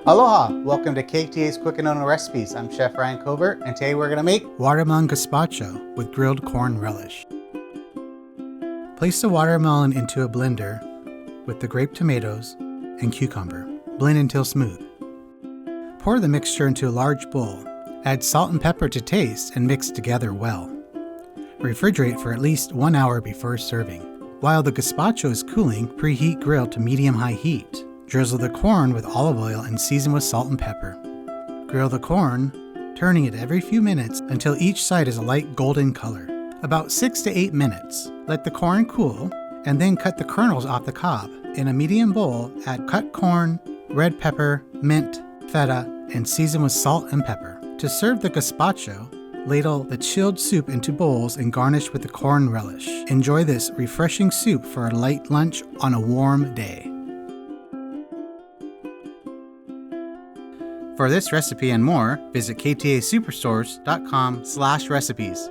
Aloha! Welcome to KTA's Cooking on Recipes. I'm Chef Ryan Covert, and today we're going to make watermelon gazpacho with grilled corn relish. Place the watermelon into a blender with the grape tomatoes and cucumber. Blend until smooth. Pour the mixture into a large bowl. Add salt and pepper to taste and mix together well. Refrigerate for at least 1 hour before serving. While the gazpacho is cooling, preheat grill to medium-high heat. Drizzle the corn with olive oil and season with salt and pepper. Grill the corn, turning it every few minutes until each side is a light golden color. About 6 to 8 minutes. Let the corn cool, and then cut the kernels off the cob. In a medium bowl, add cut corn, red pepper, mint, feta, and season with salt and pepper. To serve the gazpacho, ladle the chilled soup into bowls and garnish with the corn relish. Enjoy this refreshing soup for a light lunch on a warm day. For this recipe and more, visit ktasuperstores.com/recipes.